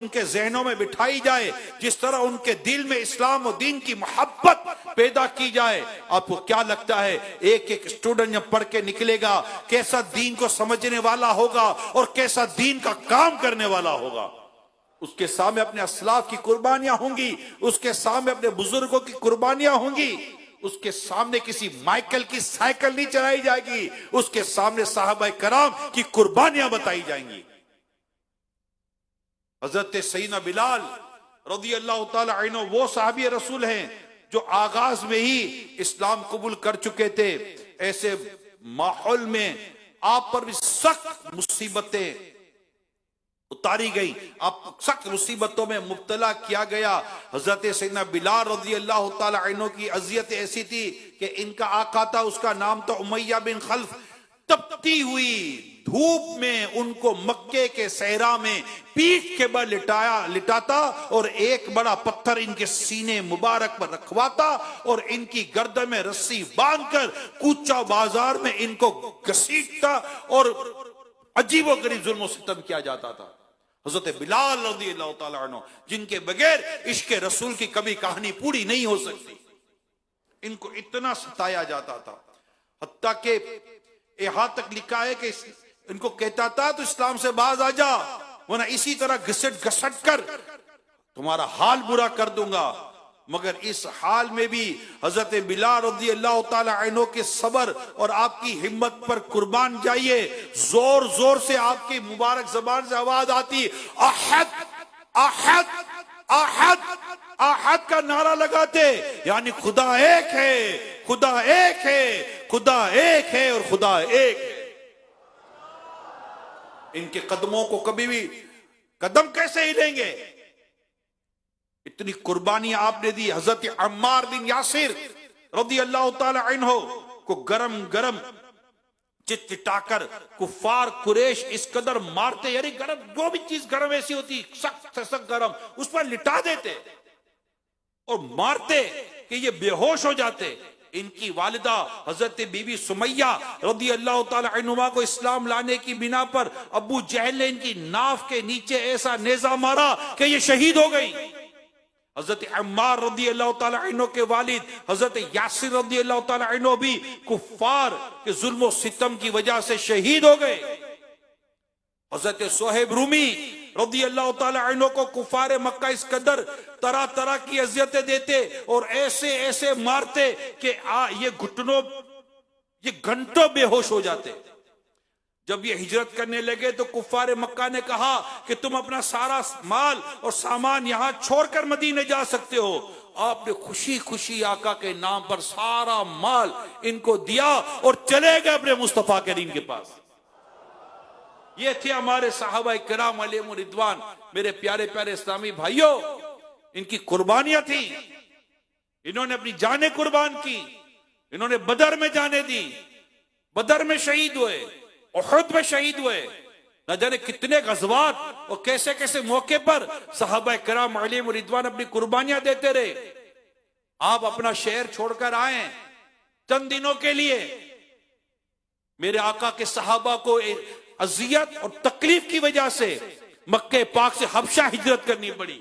ان کے ذہنوں میں بٹھائی جائے، جس طرح ان کے دل میں اسلام و دین کی محبت پیدا کی جائے. آپ کو کیا لگتا ہے ایک ایک اسٹوڈنٹ جب پڑھ کے نکلے گا کیسا دین کو سمجھنے والا ہوگا اور کیسا دین کا کام کرنے والا ہوگا؟ اس کے سامنے اپنے اسلاف کی قربانیاں ہوں گی، اس کے سامنے اپنے بزرگوں کی قربانیاں ہوں گی، اس کے سامنے کسی مائیکل کی سائیکل نہیں چلائی جائے گی، اس کے سامنے صحابہ کرام کی قربانیاں بتائی جائیں گی. حضرت سیدنا بلال رضی اللہ تعالی عنہ وہ صحابی رسول ہیں جو آغاز میں ہی اسلام قبول کر چکے تھے. ایسے ماحول میں آپ پر بھی سخت مصیبتیں اتاری گئی، آپ سخت مصیبتوں میں مبتلا کیا گیا. حضرت سیدنا بلال رضی اللہ تعالی عنہ کی اذیت ایسی تھی کہ ان کا آقا تھا، اس کا نام تھا امیہ بن خلف. تپتی ہوئی دھوپ میں ان کو مکے کے صحرا میں پیٹھ کے بل لٹاتا اور ایک بڑا پتھر ان کے سینے مبارک پر رکھواتا اور ان کی گردن میں رسی باندھ کر کوچہ بازار میں ان کو گھسیٹتا اور عجیب و غریب ظلم و ستم کیا جاتا تھا. حضرت بلال رضی اللہ تعالیٰ عنہ جن کے بغیر عشق رسول کی کبھی کہانی پوری نہیں ہو سکتی، ان کو اتنا ستایا جاتا تھا، حتیٰ کہ یہاں تک لکھا ہے کہ ان کو کہتا تھا تو اسلام سے باز آ جا ورنہ اسی طرح گھسٹ گھسٹ کر تمہارا حال برا کر دوں گا. مگر اس حال میں بھی حضرت بلال رضی اللہ تعالی عنہ کے صبر اور آپ کی ہمت پر قربان جائیے. زور زور سے آپ کی مبارک زبان سے آواز آتی، احد احد احد احد کا نعرہ لگاتے، یعنی خدا ایک ہے، خدا ایک ہے، خدا ایک ہے اور خدا ایک ہے. ان کے قدموں کو کبھی بھی قدم کیسے ہلیں گے؟ اتنی قربانیاں آپ نے دی. حضرت عمار بن یاسر رضی اللہ تعالی عنہ کو گرم گرم چٹا کر کفار قریش اس قدر مارتے، یعنی گرم جو بھی چیز گرم ایسی ہوتی سخت سے سخت گرم اس پر لٹا دیتے اور مارتے کہ یہ بے ہوش ہو جاتے. ان کی والدہ حضرت بی بی سمیہ رضی اللہ تعالی عنہا کو اسلام لانے کی بنا پر ابو جہل نے ان کی ناف کے نیچے ایسا نیزہ مارا کہ یہ شہید ہو گئی. حضرت عمار رضی اللہ تعالی عنہ کے والد حضرت یاسر رضی اللہ تعالی عنہ بھی کفار کے ظلم و ستم کی وجہ سے شہید ہو گئے. حضرت صہیب رومی رضی اللہ تعالی عنہ کو کفار مکہ اس قدر طرح طرح کی اذیتیں دیتے اور ایسے ایسے مارتے کہ یہ گھنٹوں بے ہوش ہو جاتے. جب یہ ہجرت کرنے لگے تو کفار مکہ نے کہا کہ تم اپنا سارا مال اور سامان یہاں چھوڑ کر مدینے جا سکتے ہو. آپ نے خوشی خوشی آقا کے نام پر سارا مال ان کو دیا اور چلے گئے اپنے مصطفیٰ کریم کے پاس. یہ تھے ہمارے صحابہ کرام علیہم رضوان. میرے پیارے پیارے اسلامی بھائیوں، ان کی قربانیاں تھیں، انہوں نے اپنی جانیں قربان کی، انہوں نے بدر میں جانیں دی، بدر میں شہید ہوئے، احد میں شہید ہوئے. نہ جانے کتنے غزوات اور کیسے کیسے موقع پر صحابہ کرام علیہم رضوان اپنی قربانیاں دیتے رہے. آپ اپنا شہر چھوڑ کر آئیں چند دنوں کے لیے. میرے آقا کے صحابہ کو اذیت اور تکلیف کی وجہ سے مکہ پاک سے حبشہ ہجرت کرنی پڑی،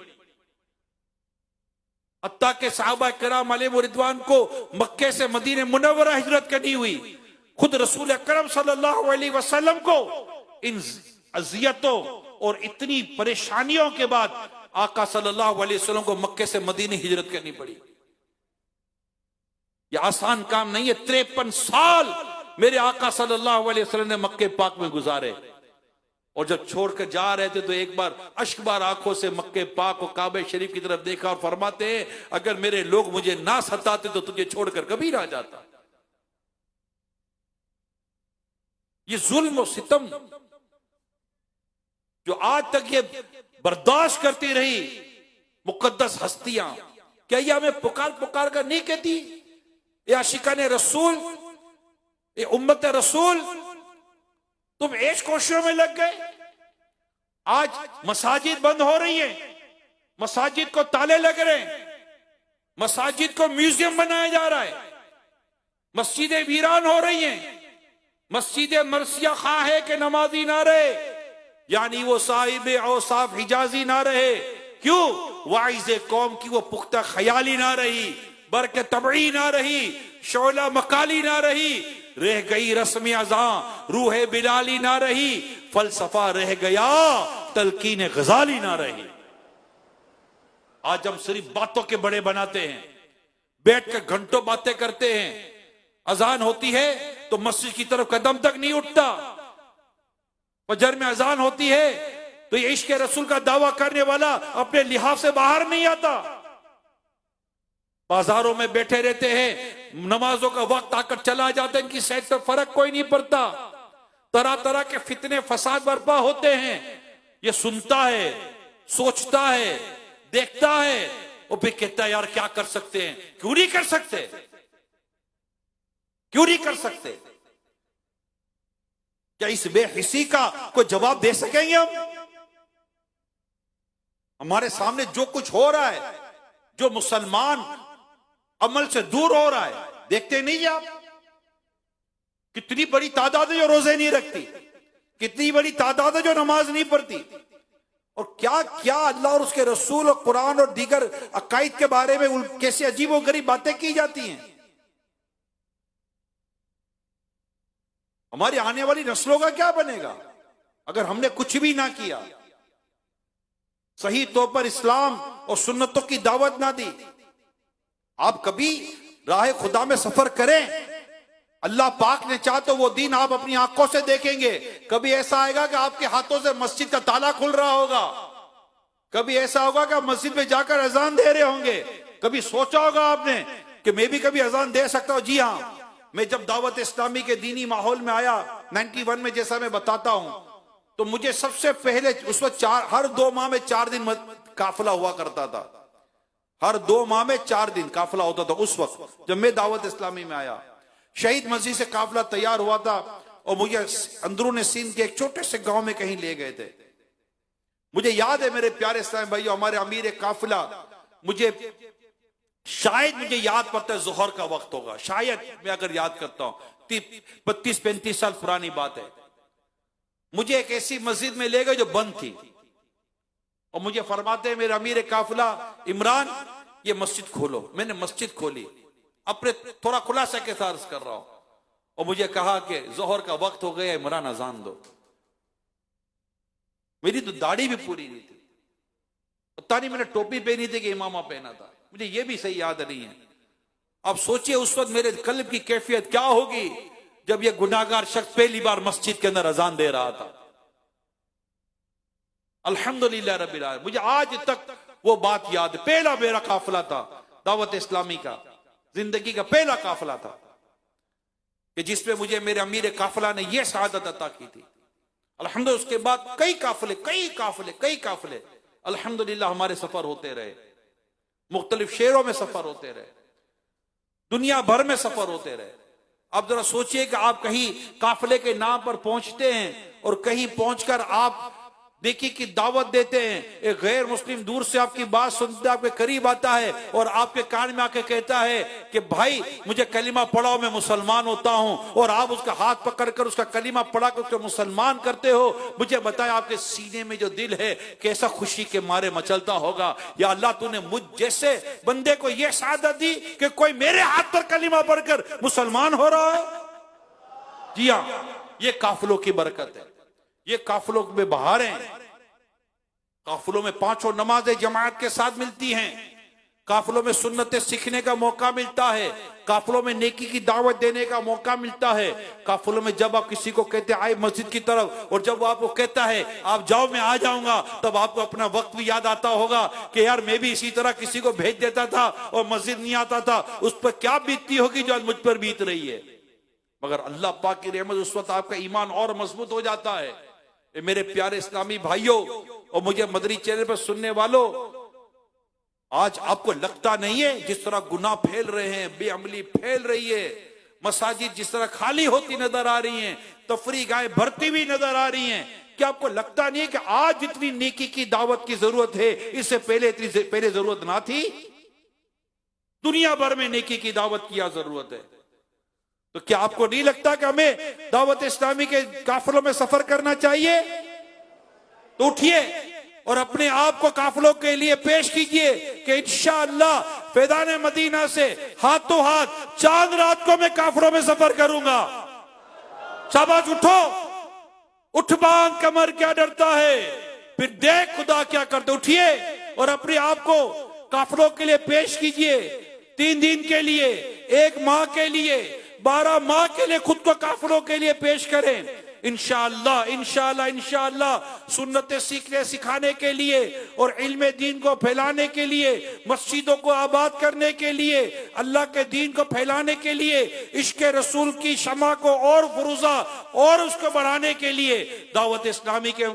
حتیٰ کہ صحابہ کرام علیہم رضوان کو مکے سے مدینہ منورہ ہجرت کرنی ہوئی. خود رسول اکرم صلی اللہ علیہ وسلم کو ان اذیتوں اور اتنی پریشانیوں کے بعد آقا صلی اللہ علیہ وسلم کو مکے سے مدینہ ہجرت کرنی پڑی. یہ آسان کام نہیں ہے. 53 سال میرے آقا صلی اللہ علیہ وسلم نے مکہ پاک میں گزارے اور جب چھوڑ کر جا رہے تھے تو ایک بار اشک بار آنکھوں سے مکہ پاک اور کعبہ شریف کی طرف دیکھا اور فرماتے ہیں اگر میرے لوگ مجھے نہ ستاتے تو تجھے چھوڑ کر کبھی نہ جاتا. یہ ظلم و ستم جو آج تک یہ برداشت کرتی رہی مقدس ہستیاں، کیا یہ ہمیں پکار پکار کر نہیں کہتی اے عاشقان رسول، اے امت رسول، تم عیش کوشیوں میں لگ گئے؟ آج مساجد بند ہو رہی ہیں، مساجد کو تالے لگ رہے ہیں، مساجد کو میوزیم بنایا جا رہا ہے، مسجدیں ویران ہو رہی ہیں، مسجد مرثیہ خواہ ہے کہ نمازی نہ رہے. یعنی وہ صاحب اوصاف حجازی نہ رہے. کیوں؟ واعظ قوم کی وہ پختہ خیالی نہ رہی، برق طبعی نہ رہی، شعلہ مقالی نہ رہی، رہ گئی رسم اذاں، روح بلالی نہ رہی، فلسفہ رہ گیا، تلقین غزالی نہ رہی. آج ہم صرف باتوں کے بڑے بناتے ہیں، بیٹھ کر گھنٹوں باتیں کرتے ہیں، اذان ہوتی ہے تو مسجد کی طرف قدم تک نہیں اٹھتا، فجر میں اذان ہوتی ہے تو یہ عشق رسول کا دعویٰ کرنے والا اپنے لحاف سے باہر نہیں آتا، بازاروں میں بیٹھے رہتے ہیں، نمازوں کا وقت آ کر چلا جاتا ہے، ان کی صحت پر فرق کوئی نہیں پڑتا، طرح طرح کے فتنے فساد برپا ہوتے ہیں. یہ سنتا ہے، سوچتا ہے، دیکھتا ہے، اور پھر کہتا ہے یار کیا کر سکتے ہیں. کیوں نہیں کر سکتے؟ کیوں نہیں کر سکتے؟ کیا اس بے حسی کا کوئی جواب دے سکیں گے ہم؟ ہمارے سامنے جو کچھ ہو رہا ہے، جو مسلمان عمل سے دور ہو رہا ہے، دیکھتے نہیں آپ؟ کتنی بڑی تعداد ہے جو روزے نہیں رکھتی، کتنی بڑی تعداد ہے جو نماز نہیں پڑھتی، اور کیا کیا اللہ اور اس کے رسول اور قرآن اور دیگر عقائد کے بارے میں کیسے عجیب و غریب باتیں کی جاتی ہیں. ہماری آنے والی نسلوں کا کیا بنے گا اگر ہم نے کچھ بھی نہ کیا، صحیح طور پر اسلام اور سنتوں کی دعوت نہ دی؟ آپ کبھی راہ خدا میں سفر کریں، اللہ پاک نے چاہا تو وہ دین آپ اپنی آنکھوں سے دیکھیں گے. کبھی ایسا آئے گا کہ آپ کے ہاتھوں سے مسجد کا تالا کھل رہا ہوگا، کبھی ایسا ہوگا کہ آپ مسجد میں جا کر اذان دے رہے ہوں گے. کبھی سوچا ہوگا آپ نے کہ میں بھی کبھی اذان دے سکتا ہوں؟ جی ہاں، میں جب دعوت اسلامی کے دینی ماحول میں آیا 91 میں، جیسا میں بتاتا ہوں، تو مجھے سب سے پہلے اس وقت ہر 2 ماہ میں 4 دن قافلہ ہوا کرتا تھا، ہر 2 ماہ میں 4 دن قافلہ ہوتا تھا. اس وقت جب میں دعوت اسلامی میں آیا، شہید مسجد سے قافلہ تیار ہوا تھا اور مجھے اندرون سندھ کے ایک چھوٹے سے گاؤں میں کہیں لے گئے تھے. مجھے یاد ہے میرے پیارے اسلام بھائیو، ہمارے امیر قافلہ، مجھے یاد پڑتا ہے ظہر کا وقت ہوگا، شاید میں اگر یاد کرتا ہوں 32-35 سال پرانی بات ہے. مجھے ایک ایسی مسجد میں لے گئے جو بند تھی، اور مجھے فرماتے ہیں میرے امیر قافلہ عمران یہ مسجد کھولو. میں نے مسجد کھولی، اپنے تھوڑا خلاصہ کے ساتھ عرض کر رہا ہوں، اور مجھے کہا کہ ظہر کا وقت ہو گیا عمران اذان دو. میری تو داڑھی بھی پوری نہیں تھی، پتہ نہیں میں نے ٹوپی پہنی تھی کہ امامہ پہنا تھا، مجھے یہ بھی صحیح یاد نہیں ہے. اب سوچئے اس وقت میرے قلب کی کیفیت کیا ہوگی جب یہ گناہگار شخص پہلی بار مسجد کے اندر اذان دے رہا تھا. الحمدللہ رب العالمین، مجھے آج تک وہ بات یاد ہے. پہلا میرا قافلہ تھا دعوت اسلامی کا، زندگی کا پہلا قافلہ تھا کہ جس پہ مجھے میرے امیر قافلہ نے یہ سعادت عطا کی تھی. الحمدللہ اس کے بعد کئی قافلے الحمدللہ ہمارے سفر ہوتے رہے، مختلف شہروں میں سفر ہوتے رہے، دنیا بھر میں سفر ہوتے رہے. اب ذرا سوچئے کہ آپ کہیں قافلے کے نام پر پہنچتے ہیں اور کہیں پہنچ کر آپ دیکھیے کہ دعوت دیتے ہیں، ایک غیر مسلم دور سے آپ کی بات سنتا ہے، آپ کے قریب آتا ہے اور آپ کے کان میں آ کے کہتا ہے کہ بھائی مجھے کلمہ پڑھاؤ، میں مسلمان ہوتا ہوں، اور آپ اس کا ہاتھ پکڑ کر اس کا کلمہ پڑھا کر اس کو مسلمان کرتے ہو. مجھے بتایا آپ کے سینے میں جو دل ہے کیسا خوشی کے مارے مچلتا ہوگا. یا اللہ تو نے مجھ جیسے بندے کو یہ سعادت دی کہ کوئی میرے ہاتھ پر کلمہ پڑھ کر مسلمان ہو رہا ہے. جی ہاں، یہ قافلوں کی برکت ہے، یہ قافلوں میں بہاریں. قافلوں میں 5 نمازیں جماعت کے ساتھ ملتی ہیں، قافلوں میں سنتیں سیکھنے کا موقع ملتا ہے، قافلوں میں نیکی کی دعوت دینے کا موقع ملتا ہے. قافلوں میں جب آپ کسی کو کہتے ہیں آئے مسجد کی طرف، اور جب وہ آپ کو کہتا ہے آپ جاؤ میں آ جاؤں گا، تب آپ کو اپنا وقت بھی یاد آتا ہوگا کہ یار میں بھی اسی طرح کسی کو بھیج دیتا تھا اور مسجد نہیں آتا تھا. اس پر کیا بیتتی ہوگی جو آج مجھ پر بیت رہی ہے. مگر اللہ پاک کی رحمت اس وقت آپ کا ایمان اور مضبوط ہو جاتا ہے. میرے پیارے اسلامی بھائیوں اور مجھے مدری چینل پر سننے والوں، آج آپ کو لگتا نہیں ہے جس طرح گناہ پھیل رہے ہیں، بے عملی پھیل رہی ہے، مساجد جس طرح خالی ہوتی نظر آ رہی ہیں، تفریح گاہیں بھرتی ہوئی نظر آ رہی ہیں، کیا آپ کو لگتا نہیں ہے کہ آج جتنی نیکی کی دعوت کی ضرورت ہے اس سے پہلے ضرورت نہ تھی؟ دنیا بھر میں نیکی کی دعوت کی ضرورت ہے. تو کیا آپ کو نہیں لگتا کہ ہمیں دعوت اسلامی کے قافلوں میں سفر کرنا چاہیے؟ تو اٹھیے اور اپنے آپ کو قافلوں کے لیے پیش کیجئے کہ انشاءاللہ فیضان مدینہ سے ہاتھوں ہاتھ چاند رات کو میں قافلوں میں سفر کروں گا. شاباش، اٹھو، اٹھ بانگ کمر کیا ڈرتا ہے، پھر دیکھ خدا کیا کرتے. اٹھیے اور اپنے آپ کو قافلوں کے لیے پیش کیجئے. 3 دن کے لیے، 1 ماہ کے لیے، 12 ماہ کے لیے خود کو قافلوں کے لیے پیش کریں. انشاءاللہ سنتیں سیکھنے سکھانے کے لیے اور علم دین کو پھیلانے کے لیے، مسجدوں کو آباد کرنے کے لیے، اللہ کے دین کو پھیلانے کے لیے، عشق رسول کی شمع کو اور فروزہ اور اس کو بڑھانے کے لیے دعوت اسلامی کے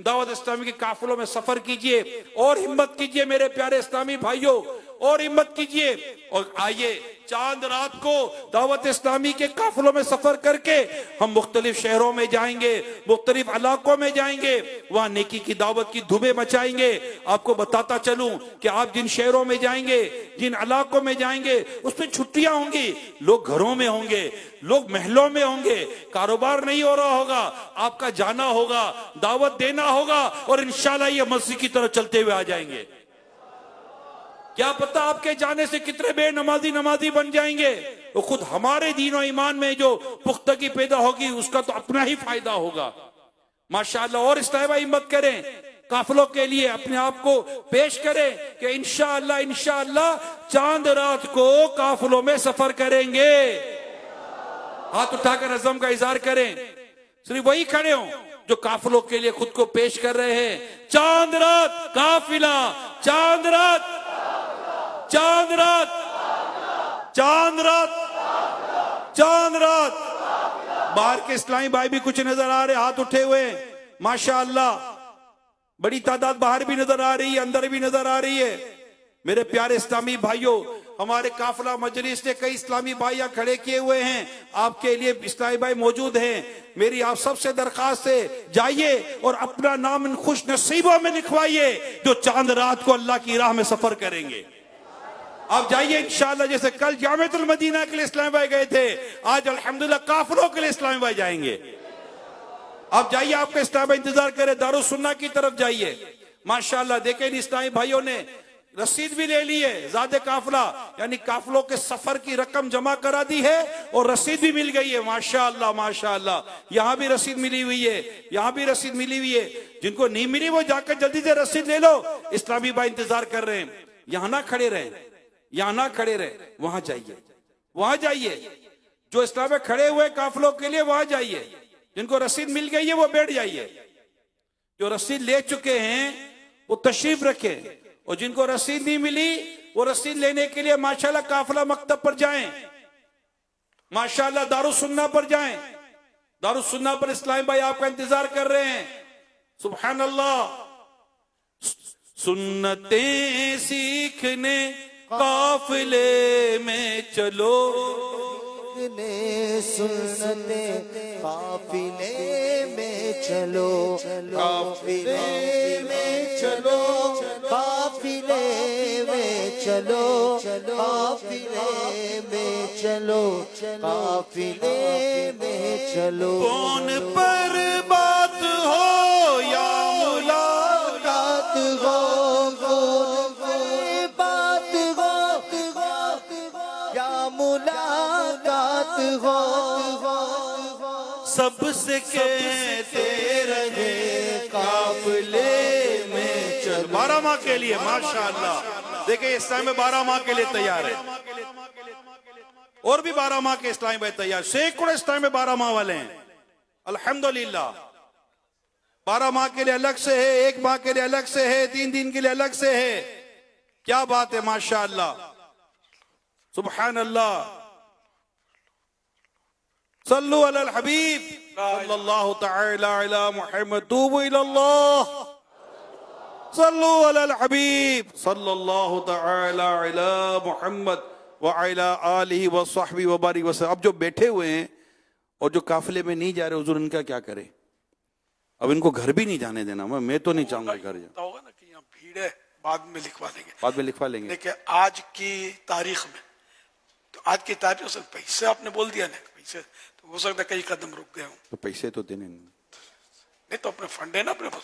دعوت اسلامی کے قافلوں میں سفر کیجئے اور ہمت کیجئے میرے پیارے اسلامی بھائیوں، اور ہمت کیجئے. اور آئیے چاند رات کو دعوت اسلامی کے قافلوں میں سفر کر کے ہم مختلف شہروں میں جائیں گے، مختلف علاقوں میں جائیں گے، وہاں نیکی کی دعوت کی دھومیں مچائیں گے. آپ کو بتاتا چلوں کہ آپ جن شہروں میں جائیں گے، جن علاقوں میں جائیں گے، اس میں چھٹیاں ہوں گی، لوگ گھروں میں ہوں گے، لوگ محلوں میں ہوں گے، کاروبار نہیں ہو رہا ہوگا، آپ کا جانا ہوگا، دعوت دینا ہوگا، اور انشاءاللہ یہ مسجد کی طرف چلتے ہوئے آ جائیں گے. کیا پتہ آپ کے جانے سے کتنے بے نمازی بن جائیں گے. وہ خود ہمارے دین و ایمان میں جو پختگی پیدا ہوگی اس کا تو اپنا ہی فائدہ ہوگا. ماشاءاللہ. اور اس طرح ہمت کریں، قافلوں کے لیے اپنے آپ کو پیش کریں کہ انشاءاللہ چاند رات کو قافلوں میں سفر کریں گے. ہاتھ اٹھا کر عزم کا اظہار کریں. صرف وہی کھڑے ہوں جو قافلوں کے لیے خود کو پیش کر رہے ہیں. چاند رات قافلہ، چاند رات، چاند رات، چاند رات، چاند رات. باہر کے اسلامی بھائی بھی کچھ نظر آ رہے، ہاتھ اٹھے ہوئے. ماشاءاللہ بڑی تعداد باہر بھی نظر آ رہی ہے، اندر بھی نظر آ رہی ہے. میرے پیارے اسلامی بھائیوں، ہمارے قافلہ مجلس نے کئی اسلامی بھائیاں کھڑے کیے ہوئے ہیں. آپ کے لیے اسلامی بھائی موجود ہیں. میری آپ سب سے درخواست ہے، جائیے اور اپنا نام ان خوش نصیبوں میں لکھوائیے جو چاند رات کو اللہ کی راہ میں سفر کریں گے. آپ جائیے انشاءاللہ. جیسے کل جامعۃ المدینہ کے لیے اسلامی بھائی گئے تھے، آج الحمدللہ قافلوں کے لیے اسلامی بھائی جائیں گے. آپ جائیے، آپ کا اسلامی بھائی انتظار کرے. دارالسنہ کی طرف جائیے. ماشاءاللہ دیکھیں اسلامی بھائیوں نے رسید بھی لے لی ہے، زاد قافلہ یعنی قافلوں کے سفر کی رقم جمع کرا دی ہے اور رسید بھی مل گئی ہے. ماشاءاللہ ماشاءاللہ. یہاں بھی رسید ملی ہوئی ہے، یہاں بھی رسید ملی ہوئی ہے. جن کو نہیں ملی وہ جا کر جلدی سے رسید لے لو. اسلامی بھائی انتظار کر رہے ہیں. یہاں نہ کھڑے رہیں، یہاں نہ کھڑے رہے، وہاں جائیے، وہاں جائیے. جو اسلام میں کھڑے ہوئے قافلوں کے لیے وہاں جائیے. جن کو رسید مل گئی ہے وہ بیٹھ جائیے. جو رسید لے چکے ہیں وہ تشریف رکھیں، اور جن کو رسید نہیں ملی وہ رسید لینے کے لیے ماشاءاللہ قافلہ مکتب پر جائیں، ماشاءاللہ دارالسنہ پر جائیں. دارالسنہ پر اسلامی بھائی آپ کا انتظار کر رہے ہیں. سبحان اللہ. سنتیں سیکھنے قافلے میں چلو، سنتیں قافلے میں چلو، قافلے میں چلو، قافلے میں چلو، قافلے میں چلو، قافلے میں چلو. کون پر بات ہو یا ملاقات ہو، ملاقات ہو، سب سے کہتے رہے قافلے میں چل. 12 ماہ کے لیے ماشاءاللہ. دیکھیں اسلام میں 12 ماہ کے لیے تیار ہے، اور بھی 12 ماہ کے اسلامی بھائی تیار. سینکڑوں اسلام میں 12 ماہ والے ہیں الحمدللہ. 12 ماہ کے لیے الگ سے ہے، 1 ماہ کے لیے الگ سے ہے، 3 دن کے لیے الگ سے ہے. کیا بات ہے ماشاءاللہ. سبحان اللہ. صلو علی الحبیب صلی اللہ تعالی علی محمد. توبوا الی اللہ. صلو علی الحبیب صلی اللہ تعالی علی محمد وعلی آلہ وصحبہ وبارک وسلم. اب جو بیٹھے ہوئے ہیں اور جو قافلے میں نہیں جا رہے، حضور ان کا کیا کرے؟ اب ان کو گھر بھی نہیں جانے دینا. میں تو نہیں چاہوں گا گھر جانا. ہوگا نا کہ یہاں بھیڑ ہے، بعد میں لکھوا دیں گے، بعد میں لکھوا لیں گے. لیکن آج کی تاریخ میں تو آج کی تاریخ سے پیسے آپ نے بول دیا نا، پیسے تو ہو سکتا ہے کئی قدم رک گئے ہوں. تو پیسے تو دینے نہیں. نہیں تو اپنے فنڈ ہے نا اپنے پاس،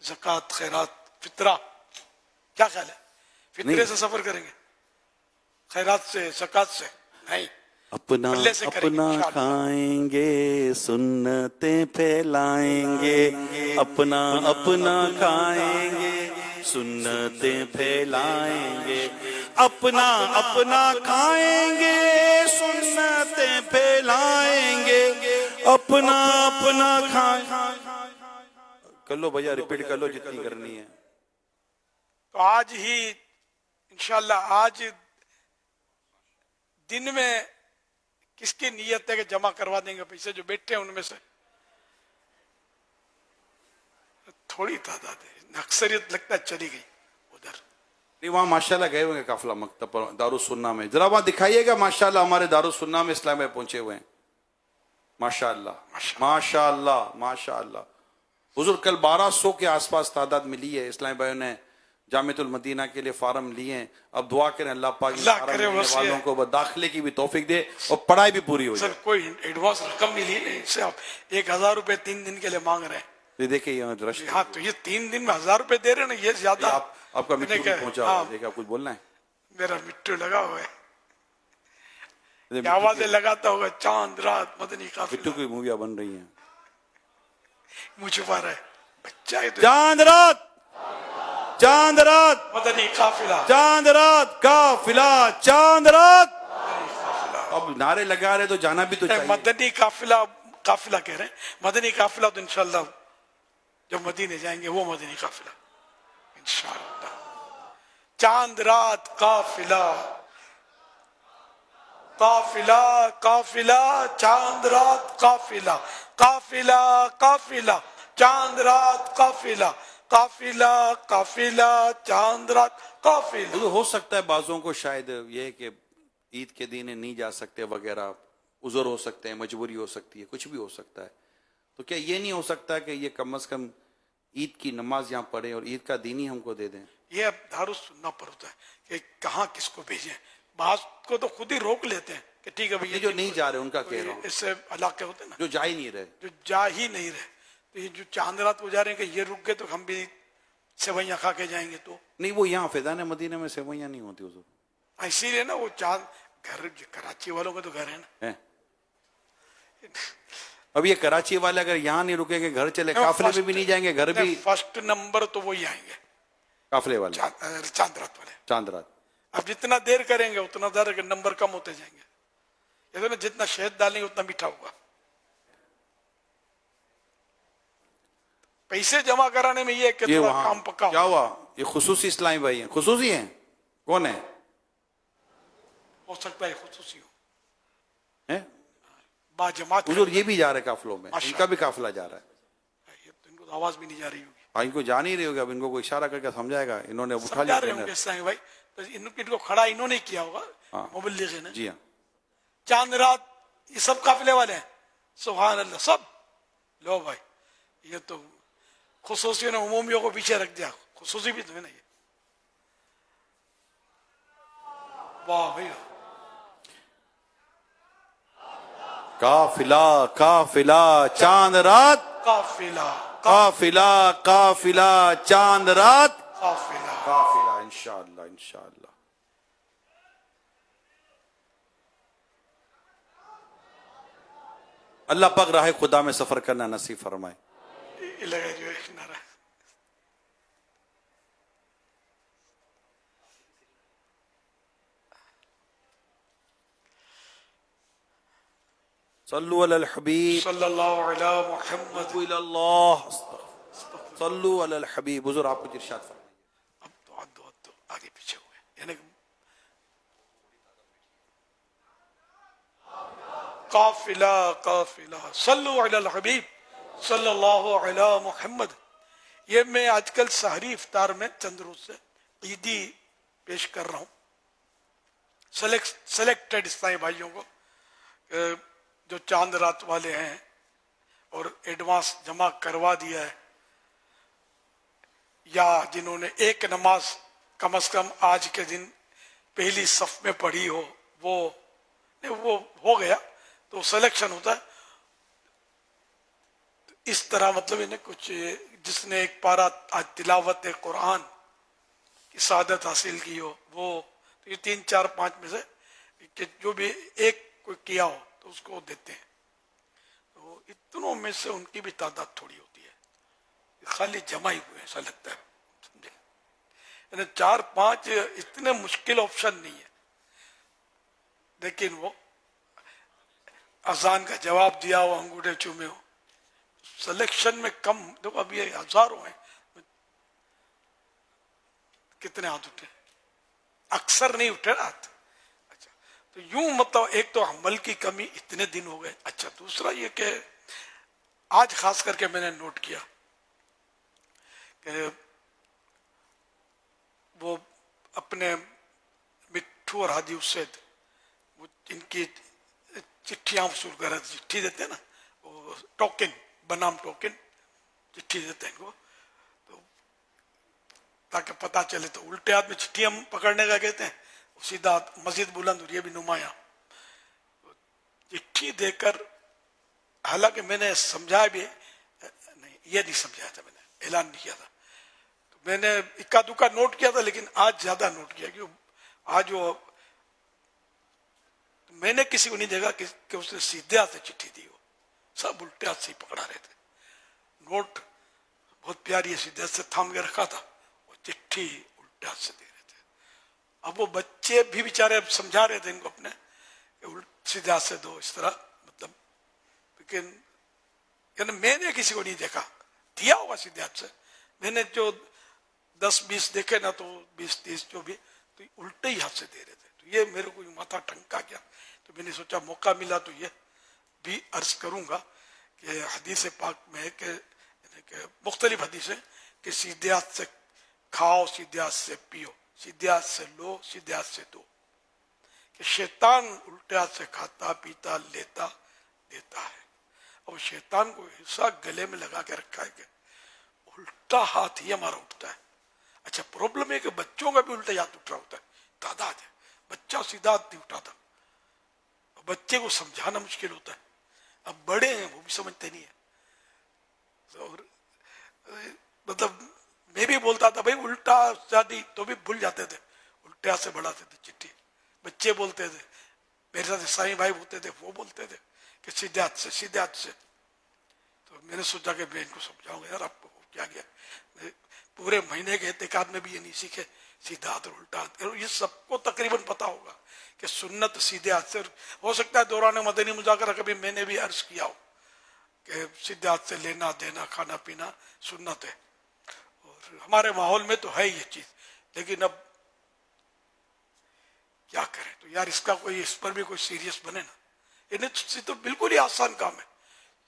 زکات خیرات فطرہ، کیا خیال ہے؟ فطرے سے سفر کریں گے، خیرات سے زکات سے نہیں، اپنا پلے سے کریں گے اپنا انشاءاللہ۔ کھائیں گے سنتیں پھیلائیں گے، اپنا اپنا کھائیں گے سنتیں پھیلائیں گے، اپنا اپنا کھائیں گے سنتیں پھیلائیں گے، اپنا اپنا کھائیں۔ کر لو بھیا، ریپیٹ کر لو جتنی کرنی ہے۔ تو آج ہی انشاءاللہ، آج دن میں کس کی نیت ہے کہ جمع کروا دیں گے پیسے؟ جو بیٹھے ہیں ان میں سے تھوڑی تعداد ہے، اکثریت لگتا ہے چلی گئی ادھر۔ نہیں وہاں ماشاءاللہ گئے ہوئے ہیں قافلہ مکتب پر دارالسنہ میں، ذرا وہاں دکھائیے گا ماشاءاللہ ہمارے دارالسنہ میں اسلام میں پہنچے ہوئے ہیں، ماشاءاللہ ماشاءاللہ ماشاءاللہ۔ حضور کل 1200 کے آس پاس تعداد ملی ہے، اسلامی بھائیوں نے جامعۃ المدینہ کے لیے فارم لیے ہیں۔ اب دعا کریں اللہ پاک اللہ فارم کرے لینے وسیع والوں کو داخلے کی بھی توفیق دے اور پڑھائی بھی پوری ہو سر جائے۔ کوئی ایڈوانس رقم ملی نہیں، اس سے آپ 1000 روپے 3 دن کے لیے مانگ رہے ہیں۔ یہ دیکھیں یہاں رش، ہاں تو یہ 3 دن میں 1000 روپے دے رہے ہیں نا، یہ زیادہ۔ آپ کا مٹو بھی پہنچا ہاں، ہوا ہے، دیکھیں آپ کچھ بولنا ہے؟ میرا مٹو لگا ہوا ہے، یہ آوازیں لگاتا ہوگا، چاند رات مدنی مٹو قافلہ، کی موویاں بن رہی ہیں، منہ چھپا رہا ہے بچہ ہے تو چاند رات چاند رات مدنی قافلہ۔ چاند رات قافلہ چاند رات۔ اب نعرے لگا رہے تو جانا بھی تو چاہیے۔ مدنی قافلہ، قافلہ کہہ رہے ہیں، مدنی قافلہ تو انشاءاللہ جب مدینے جائیں گے وہ مدنی قافلہ انشاءاللہ۔ چاند رات قافلہ، قافلہ قافلہ چاند رات قافلہ، قافلہ قافلہ چاند رات قافلہ، قافلہ قافلہ چاند رات قافلہ۔ ہو سکتا ہے بعضوں کو شاید یہ ہے کہ عید کے دن نہیں جا سکتے وغیرہ، عذر ہو سکتے ہیں، مجبوری ہو سکتی ہے، کچھ بھی ہو سکتا ہے، تو کیا یہ نہیں ہو سکتا کہ یہ کم از کم عید کی نماز یہاں پڑھیں اور عید کا دین ہی ہم کو دے دیں؟ یہ اب دارالسنہ پر ہوتا ہے کہ کہاں کس کو بھیجیں، بعض کو تو خود ہی روک لیتے ہیں کہ ٹھیک ہے بھئی، یہ جو نہیں جا رہے ان کا کہہ رہا ہوں، اس سے علاقے ہوتے ہیں نا جو جا ہی نہیں رہے۔ جو جا ہی نہیں رہے، تو یہ جو چاند رات وہ جا رہے ہیں کہ یہ رک گئے تو ہم بھی سوئیاں کھا کے جائیں گے، تو نہیں وہ یہاں فیضان مدینہ میں سوئیاں نہیں ہوتی حضور، اسی لیے نا وہ چاند گھر، کراچی والوں کا تو گھر ہے نا، ہیں؟ اب یہ کراچی والے اگر یہاں نہیں رکیں گے، گھر چلے، قافلے میں بھی نہیں جائیں گے، گھر بھی فرسٹ نمبر تو وہی آئیں گے، قافلے والے چاند رات والے۔ چاند رات۔ اب جتنا دیر کریں گے اتنا دیر نمبر کم ہوتے جائیں گے، یہ تو نا جتنا شہد ڈالیں گے اتنا میٹھا ہوگا۔ پیسے جمع کرانے میں یہ ہے کہ یہ تھوڑا وہاں کام پکا کیا ہو، ہوا؟ یہ خصوصی اسلامی بھائی ہیں، خصوصی ہیں، کون ہیں؟ ہو سکتا ہے خصوصی ہو، ہیں؟ با جماعت حضور یہ بھی جا رہے قافلوں میں، ان کا بھی قافلہ جا رہا ہے، یہ تو ان کو تو آواز بھی نہیں جا رہی ہوگی، ان کو جا نہیں رہی ہوگی، اب ان کو کوئی اشارہ کر کے سمجھائے گا، انہوں نے اٹھا سمجھا رہے لیا ہوں گے ٹرینر۔ اس طرح بھائی، تو ان کو کھڑا انہوں نے کیا ہوگا، ہاں۔ مبلغ نے۔ جی ہاں، چاند رات یہ سب قافلے والے ہیں، سبحان اللہ، سب لو بھائی، یہ تو خصوصیوں نے عمومیوں کو پیچھے رکھ دیا، خصوصی بھی تو ہے نا یہ، واہ بھائی، قافلہ قافلہ چاند رات، قافلہ قافلہ قافلہ چاند رات، قافلہ۔ قافلہ انشاءاللہ انشاءاللہ۔ اللہ پاک راہ خدا میں سفر کرنا نصیب فرمائے۔ یہ لگا جو ایک نعرہ، صلو علی الحبیب، صلی اللہ علی محمد۔ صلو علی اللہ، صلو علی الحبیب۔ حضور آپ کو ارشاد فرمائے۔ اب تو آگے پیچھے ہوئے، یعنی قافلہ قافلہ صلو علی الحبیب صلی اللہ علی محمد۔ یہ میں آج کل سحری افطار میں چند روز سے عیدی پیش کر رہا ہوں سلیکٹڈ اسلامی بھائیوں کو جو چاند رات والے ہیں اور ایڈوانس جمع کروا دیا ہے، یا جنہوں نے ایک نماز کم از کم آج کے دن پہلی صف میں پڑھی ہو، وہ ہو گیا تو سلیکشن ہوتا ہے، اس طرح مطلب انہیں کچھ جس نے ایک پارا آج تلاوت قرآن کی سعادت حاصل کی ہو وہ یہ 3 4 5 میں سے کہ جو بھی ایک کوئی کیا ہو تو اس کو دیتے ہیں. تو اتنوں میں سے ان کی بھی تعداد تھوڑی ہوتی ہے, خالی جمع ہی ہوئے ایسا لگتا ہے, سمجھے. یعنی 4 5 اتنے مشکل آپشن نہیں ہے, لیکن وہ اذان کا جواب دیا ہو, انگوٹھے چومے ہو, سلیکشن میں کم. دیکھو اب یہ ہزاروں ہیں, کتنے ہاتھ اٹھے, اکثر نہیں اٹھے ہاتھ. اچھا تو یوں مطلب ایک تو عمل کی کمی, اتنے دن ہو گئے. اچھا دوسرا یہ کہ آج خاص کر کے میں نے نوٹ کیا کہ وہ اپنے مٹھو اور ہادی اسید وہ ان کی چٹھیاں وصول کر رہے, چٹھی دیتے ہیں نا, وہ ٹوکن بنام ٹوکن چٹھی دیتے ہیں ان کو, تو تاکہ پتہ چلے. تو الٹے ہاتھ میں چٹھیاں پکڑنے کا کہتے ہیں, سیدھا مسجد بلند اور یہ بھی نمایاں چٹھی دے کر. حالانکہ میں نے سمجھایا بھی نہیں, یہ نہیں سمجھایا تھا, میں نے اعلان نہیں کیا تھا, تو میں نے اکا دکا نوٹ کیا تھا, لیکن آج زیادہ نوٹ کیا کہ آج وہ میں نے کسی کو نہیں دیکھا کہ اس نے سیدھے ہاتھ سے چٹھی دی ہو, سب الٹے ہاتھ سے ہی پکڑا رہے تھے. نوٹ بہت پیاری ہے, سیدھے ہاتھ سے تھام کے رکھا تھا, وہ چٹھی الٹے ہاتھ سے دے رہے تھے. اب وہ بچے بھی بیچارے سمجھا رہے تھے ان کو اپنے سیدھے ہاتھ سے دو, اس طرح مطلب. لیکن یعنی میں نے کسی کو نہیں دیکھا دیا ہوگا سیدھے ہاتھ سے, میں نے جو 10 20 دیکھے نا, تو 20 30 جو بھی تو الٹے ہی ہاتھ سے دے رہے تھے. تو یہ میرے کو ماتھا ٹھنکا گیا, تو میں نے سوچا موقع ملا تو یہ بھی عرض کروں گا کہ حدیث پاک میں ہے کہ مختلف حدیثیں کہ سیدھے ہاتھ سے کھاؤ, سیدھے ہاتھ سے پیو, سیدھے ہاتھ سے لو, سیدھے ہاتھ سے دو. کہ شیطان الٹے ہاتھ سے کھاتا پیتا لیتا دیتا ہے, اور شیطان کو حصہ گلے میں لگا کے رکھا ہے کہ الٹا ہاتھ ہی ہمارا اٹھتا ہے. اچھا پرابلم ہے کہ بچوں کا بھی الٹا ہاتھ اٹھ رہا ہوتا ہے, تعداد ہے, بچہ سیدھا ہاتھ نہیں اٹھاتا, بچے کو سمجھانا مشکل ہوتا ہے. اب بڑے ہیں وہ بھی سمجھتے نہیں ہیں. اور مطلب میں بھی بولتا تھا بھائی الٹا شادی, تو بھی بھول جاتے تھے, الٹے ہاتھ سے بڑھاتے تھے چٹھی. بچے بولتے تھے, میرے ساتھ عیسائی بھائی ہوتے تھے, وہ بولتے تھے کہ سیدھے ہاتھ سے, سیدھے ہاتھ سے. تو میں نے سوچا کہ میں ان کو سمجھاؤں گا, یار آپ کو کیا گیا, پورے مہینے کے اعتقاد میں بھی یہ نہیں سیکھے سیدھا ہاتھ اور الٹا ہاتھ. یہ سب کو تقریباً پتا ہوگا کہ سنت سیدھے ہاتھ سے. ہو سکتا ہے دوران مدنی مذاکرہ کبھی میں نے بھی عرض کیا ہو کہ سیدھے ہاتھ سے لینا دینا کھانا پینا سنت ہے, اور ہمارے ماحول میں تو ہے یہ چیز. لیکن اب کیا کریں, تو یار اس کا کوئی, اس پر بھی کوئی سیریس بنے نا. یہ تو بالکل ہی آسان کام ہے,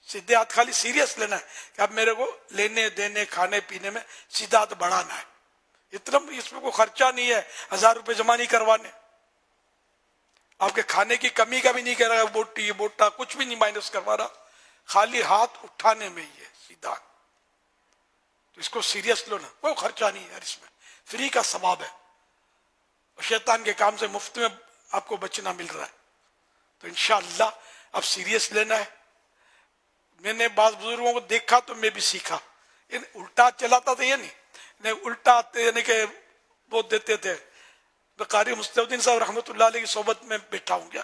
سیدھے ہاتھ خالی سیریس لینا ہے کہ اب میرے کو لینے دینے کھانے پینے میں سیدھا ہاتھ بڑھانا ہے. اتنا اس میں کوئی خرچہ نہیں ہے, 1000 روپے جمع نہیں کروانے, آپ کے کھانے کی کمی کا بھی نہیں کہہ رہا, بوٹی بوٹا کچھ بھی نہیں مائنس کروا رہا, خالی ہاتھ اٹھانے میں ہی ہے سیدھا. تو اس کو سیریس لو نا, کوئی خرچہ نہیں ہے اس میں, فری کا ثواب ہے, اور شیطان کے کام سے مفت میں آپ کو بچنا مل رہا ہے. تو انشاءاللہ اب سیریس لینا ہے. میں نے بعض بزرگوں کو دیکھا تو میں بھی سیکھا, الٹا چلاتا تھا یہ نہیں, الٹا یعنی کہ وہ دیتے تھے. قاری مصطفی الدین صاحب رحمۃ اللہ علیہ کی صحبت میں بیٹھا ہوں گیا,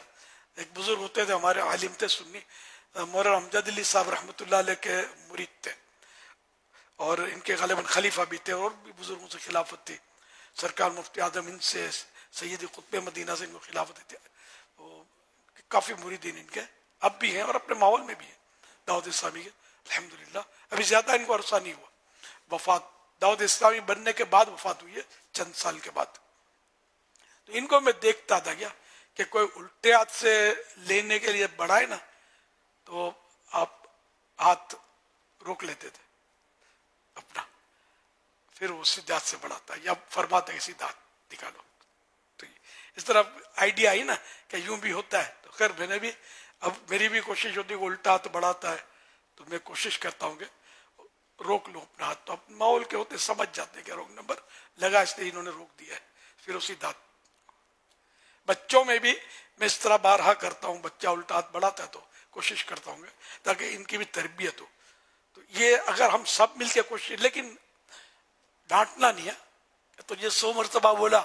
ایک بزرگ ہوتے تھے ہمارے عالم تھے سنی, مولانا امجد علی صاحب رحمۃ اللہ علیہ کے مرید تھے, اور ان کے غالباً خلیفہ بھی تھے, اور بھی بزرگوں سے خلافت تھی. سرکار مفتی اعظم ہند سے, سید قطب مدینہ سے ان کو خلافت تھی. کافی مریدین ان کے اب بھی ہیں, اور اپنے ماحول میں بھی ہیں دعوت اسلامی کے الحمدللہ. ابھی زیادہ ان کو عرصہ نہیں ہوا, وفات دعوت اسلامی بننے کے بعد وفات ہوئی ہے, چند سال کے بعد. تو ان کو میں دیکھتا تھا کیا کہ کوئی الٹے ہاتھ سے لینے کے لیے بڑھائے نا, تو آپ ہاتھ روک لیتے تھے اپنا, پھر وہ سیدھے ہاتھ سے بڑھاتا, یا فرماتے کہ سیدھا ہاتھ نکالو. تو اس طرح آئیڈیا آئی نا کہ یوں بھی ہوتا ہے. تو خیر میں نے بھی, اب میری بھی کوشش ہوتی ہے کہ الٹا ہاتھ بڑھاتا ہے, تو میں کوشش کرتا ہوں کہ روک لوں اپنا ہاتھ. تو اپنے ماحول کے ہوتے سمجھ جاتے ہیں کہ رونگ نمبر لگا, اس لیے انہوں نے روک دیا ہے, پھر اسی ہاتھ. بچوں میں بھی میں اس طرح بارہا کرتا ہوں, بچہ الٹا ہاتھ بڑھاتا ہے تو کوشش کرتا ہوں تاکہ ان کی بھی تربیت ہو. تو تو یہ اگر ہم سب مل کے کوشش، لیکن ڈانٹنا نہیں ہے، تو یہ 100 مرتبہ بولا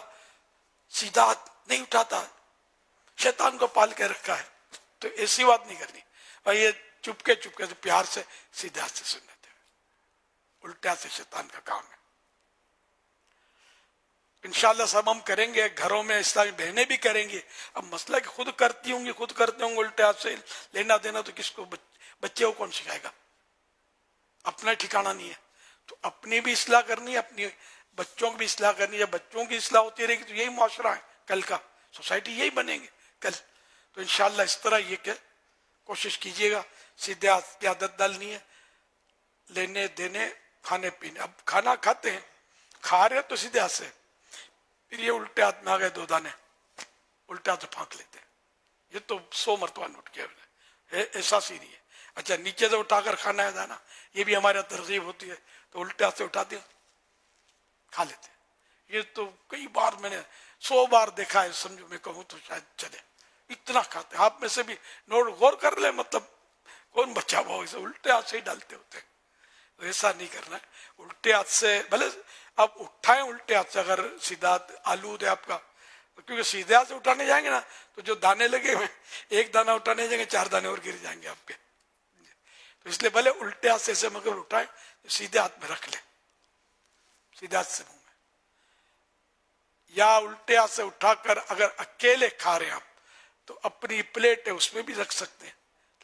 سیدھا ہاتھ نہیں اٹھاتا، شیطان کو پال کے رکھا ہے، تو ایسی بات نہیں کرنی، اور یہ چپکے چپکے سے پیار سے سیدھے ہاتھ سے سننے دے، الٹے ہاتھ سے شیطان کا کام ہے۔ انشاءاللہ سب ہم کریں گے، گھروں میں اسلامی بہنیں بھی کریں گی۔ اب مسئلہ کہ خود کرتی ہوں گی، خود کرتے ہوں گے الٹے ہاتھ سے لینا دینا، تو کس کو بچے کو کون سکھائے گا؟ اپنا ٹھکانہ نہیں ہے، تو اپنی بھی اصلاح کرنی ہے، اپنی بچوں کی بھی اصلاح کرنی ہے۔ بچوں کی اصلاح ہوتی رہے گی تو یہی معاشرہ ہے کل کا، سوسائٹی یہی بنے گی کل۔ تو انشاءاللہ اس طرح یہ کہ کوشش کیجئے گا، سیدھے ہاتھ کی عادت ڈالنی ہے، لینے دینے کھانے پینے۔ اب کھانا کھاتے ہیں، کھا رہے تو سیدھے ہاتھ سے، پھر یہ الٹے ہاتھ میں آ گئے 2 دانے، الٹے ہاتھ سے پھانک لیتے ہیں، یہ تو 100 مرتبہ نوٹ کیا ہے، احساس ہی نہیں ہے۔ اچھا نیچے سے اٹھا کر کھانا ہے دانا، یہ بھی ہمارے ترغیب ہوتی ہے، تو الٹے ہاتھ سے اٹھا دیا کھا لیتے ہیں۔ یہ تو کئی بار میں نے 100 بار دیکھا ہے، سمجھو میں کہوں تو شاید چلے، اتنا کھاتے ہیں۔ آپ میں سے بھی نوٹ غور کر لیں، مطلب کون بچہ وہ اسے الٹے ہاتھ سے ہی ڈالتے ہوتے ہیں، تو ایسا نہیں کرنا ہے۔ الٹے ہاتھ سے بھلے آپ اٹھائیں، الٹے ہاتھ سے اگر سیدھا ہاتھ آلود ہے آپ کا، کیونکہ سیدھے ہاتھ سے اٹھانے جائیں گے نا تو جو دانے لگے ہوئے، ایک دانہ اٹھانے جائیں گے 4 دانے اور گر جائیں گے آپ کے، تو اس لیے بھلے الٹے ہاتھ سے ایسے مگر اٹھائیں، سیدھے ہاتھ میں رکھ لیں، سیدھے ہاتھ سے منہ میں، یا الٹے ہاتھ سے اٹھا کر اگر اکیلے کھا رہے ہیں آپ تو اپنی پلیٹ ہے اس میں بھی رکھ سکتے ہیں،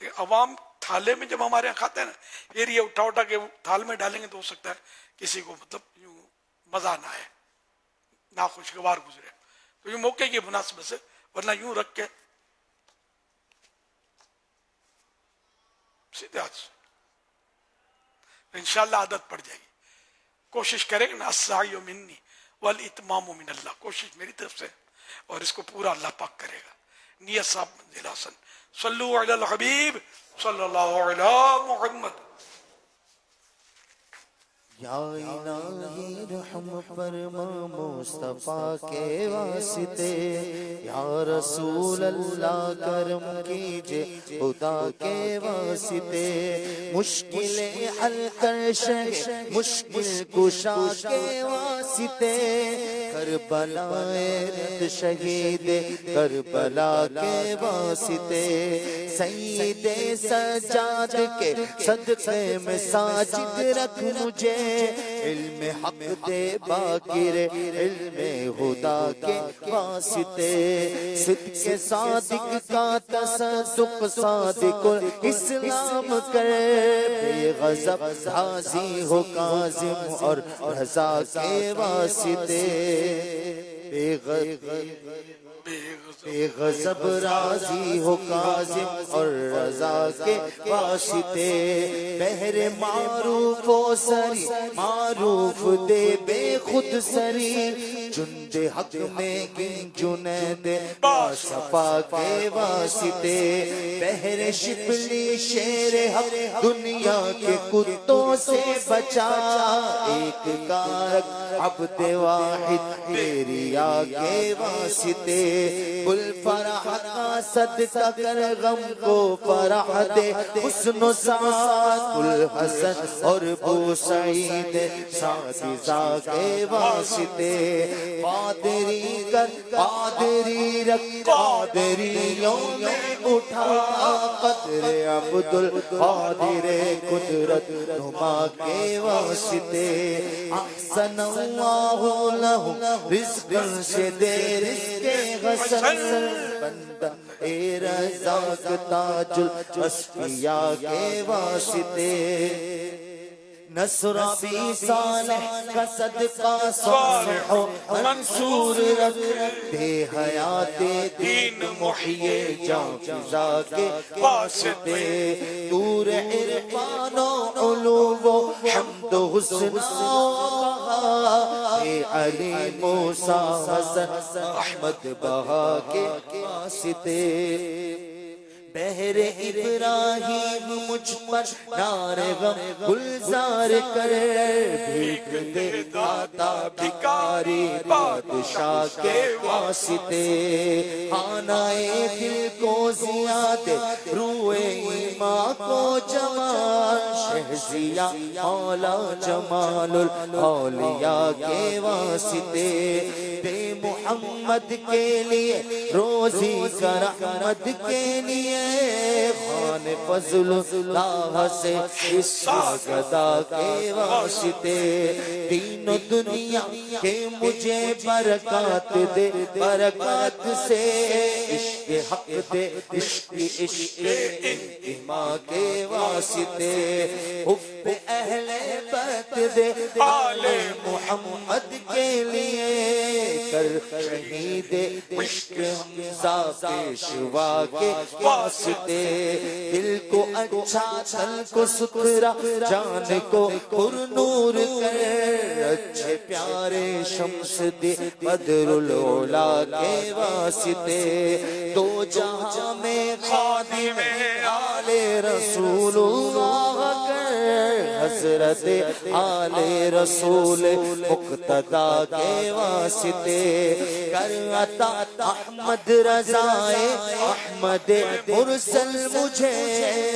لیکن عوام تھالے میں جب ہمارے یہاں کھاتے ہیں نا، پھر یہ اٹھا کے تھال میں ڈالیں گے تو ہو سکتا ہے کسی کو مطلب یوں مزہ نہ آئے، ناخوشگوار گزرے، تو یہ موقع کی مناسبت سے، ورنہ یوں رکھ کے سیدھے ہاتھ سے انشاءاللہ عادت پڑ جائے گی۔ کوشش کریں گے نا، السعی منی والاتمام من اللہ، کوشش میری طرف سے، اور اس کو پورا اللہ پاک کرے گا۔ نیت صاحب منزل حسن، صلو علی الحبیب صلی اللہ علی محمد۔ یا الہی رحم فرما مصطفیٰ کے واسطے، یا رسول اللہ کرم کیجے خدا کے واسطے، مشکلیں حل کر شہ مشکل کشا کے واسطے، کربلا رد شہید کربلا کے واسطے، سید سجاد کے صدقے میں ساجد رکھ مجھے، علم حق دے باقر علم خدا کے واسطے، صدق صادق کا تصدق صادق اسلام کر، بے غضب راضی ہو کاظم اور رضا کے واسطے، بے غضب راضی ہو کاظم اور رضا کے واسطے، بہر معروف و سری معروف دے بے خود سری، جند حق میں گن جنید باصفا کے واسطے، بہر شبلی شیر حق دنیا کے کتوں سے بچا، ایک کارک عبد واحد تیریا کے واسطے، بل فرح کا صدقہ کر غم کو فرح دے، حسن و سعاد بل حسن اور بو سعید سعدزا کے واسطے، قادری کر قادری رکھ قادریوں میں اٹھا، قدر عبد القادر قدرت نما کے واسطے، احسن اللہ لہ رزقا سے دے رزق غسل، بندہ اے رزاق تاج الاصفیاء کے واسطے، نصر بھی صالح کا صدقہ صالح و منصور رکھ، دے حیات دین محیی جان فضا کے واسطے، نور عرفان و علو و حمد و حسن اے علی موسیٰ حسن احمد بہا کے واسطے، بہر ابراہیم مجھ پر نار غم گلزار کر، بھیک دے داتا بھکاری بادشاہ کے واسطے، خانہ دل کو زیاد روئے ایمان کو جمال، شہزیاں مولا جمال الاولیاء کے واسطے، دے محمد کے لیے روزی کا رحمت کے لیے، خان فضل اللہ سے اس گدا کے واسطے، دین و دنیا کے مجھے برکات دے، برکات سے عشق حق دے، عشق انتما کے واسطے، حب اہل بیت دے، آل محمد کے لیے، کر شہید عشق حمزہ پیشوا کے واسطے، دل کو اچھا تن کو ستھرا جان کو پر نور کر، اچھے پیارے شمس دے بدر العلا کے واسطے، دو جہاں میں خادم آل رسول اللہ کر، حضرت آل رسول مقتدی کے واسطے، کر عطا احمد رضائے احمد مرسل مجھے،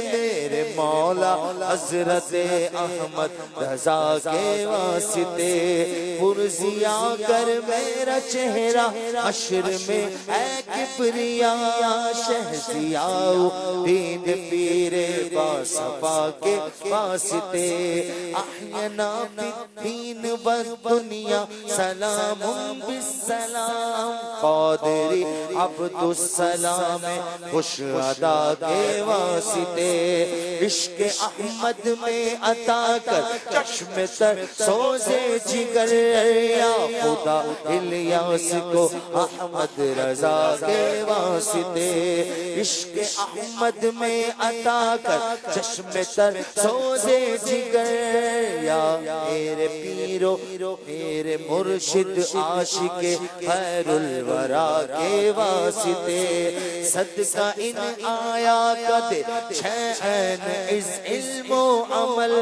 میرے مولا حضرت احمد رضا کے واسطے، پرزیا کر میرا چہرہ حشر میں اے کبریا، شہزیاء دین پیر باصفا کے واسطے، احینا بالدین والدنیا سلام بالسلام، قادری عبد السلام خوش ادا کے واسطے، عشق احمد میں عطا کر چشم تر سوزے جگر، یا خدا الیاس کو احمد رضا کے واسطے، عشق احمد میں عطا کر چشم تر سوزے جگر، یا میرے پیرو میرے مرشد عاشق خیر الورا کے واسطے، صدقہ ان آیا قد چھین از علم و عمل،